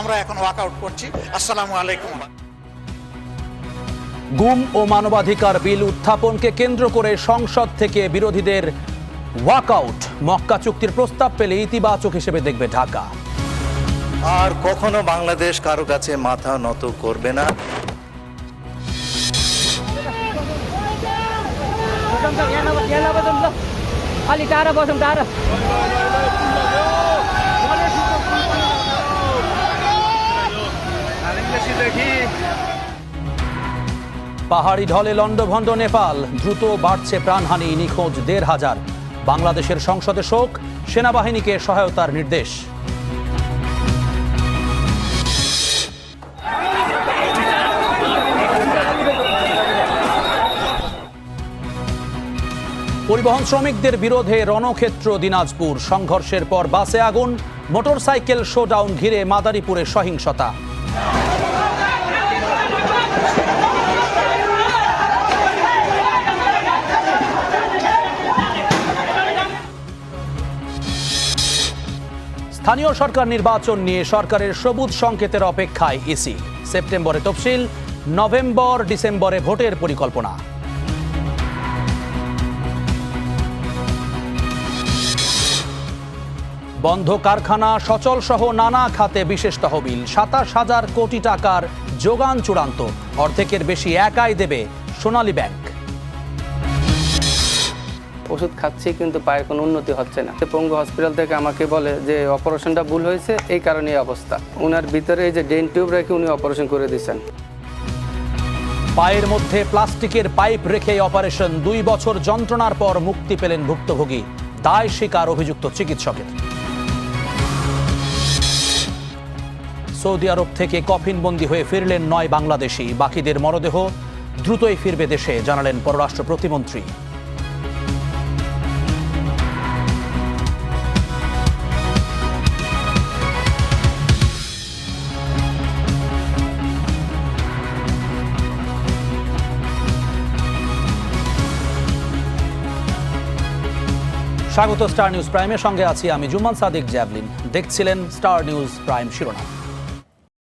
আমরা এখন ওয়াকআউট করছি। আসসালামু আলাইকুম। গুম ও মানবাধিকার বিল উত্থাপনকে কেন্দ্র করে সংসদ থেকে বিরোধীদের ওয়াকআউট। মক্কা চুক্তির প্রস্তাব পেলে ইতিবাচক হিসেবে দেখবে ঢাকা। আর কখনো বাংলাদেশ কারো কাছে মাথা নত করবে না। পাহাড়ি ঢলে লন্ডভন্ড নেপাল, দ্রুত বাড়ছে প্রাণহানি, নিখোঁজ ১,৫০০। বাংলাদেশের সংসদে শোক, সেনাবাহিনীকে সহায়তার নির্দেশ। পরিবহন শ্রমিকদের বিরোধে রণক্ষেত্র দিনাজপুর, সংঘর্ষের পর বাসে আগুন, মোটরসাইকেল শোডাউন ঘিরে মাদারীপুরে সহিংসতা। স্থানীয় সরকার নির্বাচন নিয়ে সরকারের সবুজ সংকেতের অপেক্ষায় ইসি। সেপ্টেম্বরে তফসিল, নভেম্বর ডিসেম্বরে ভোটের পরিকল্পনা। বন্ধ কারখানা, সচল সহ নানা খাতে বিশেষ তহবিল, ২৭,০০০ কোটি টাকার যোগান চূড়ান্ত, অর্ধেকের বেশি একাই দেবে সোনালী ব্যাংক। ওষুধ খাচ্ছি কিন্তু পায়ের কোনো উন্নতি হচ্ছে না। পঙ্গু হসপিটাল থেকে আমাকে বলে যে অপারেশনটা ভুল হয়েছে, এই কারণে এই অবস্থা। ওনার ভিতরে এই যে ডেন টিউব রেখে উনি অপারেশন করে দিচ্ছেন। পায়ের মধ্যে প্লাস্টিকের পাইপ রেখে অপারেশন, ২ বছর যন্ত্রণার পর মুক্তি পেলেন ভুক্তভোগী, দায় স্বীকার অভিযুক্ত চিকিৎসকের। সৌদি আরব থেকে কফিনবন্দি হয়ে ফিরলেন ৯ বাংলাদেশি, বাকিদের মরদেহ দ্রুতই ফিরবে দেশে, জানালেন পররাষ্ট্র প্রতিমন্ত্রী। স্বাগত স্টার নিউজ প্রাইমের সঙ্গে আছি আমি জুমান সাদিক জ্যাভলিন। দেখছিলেন স্টার নিউজ প্রাইম শিরোনাম।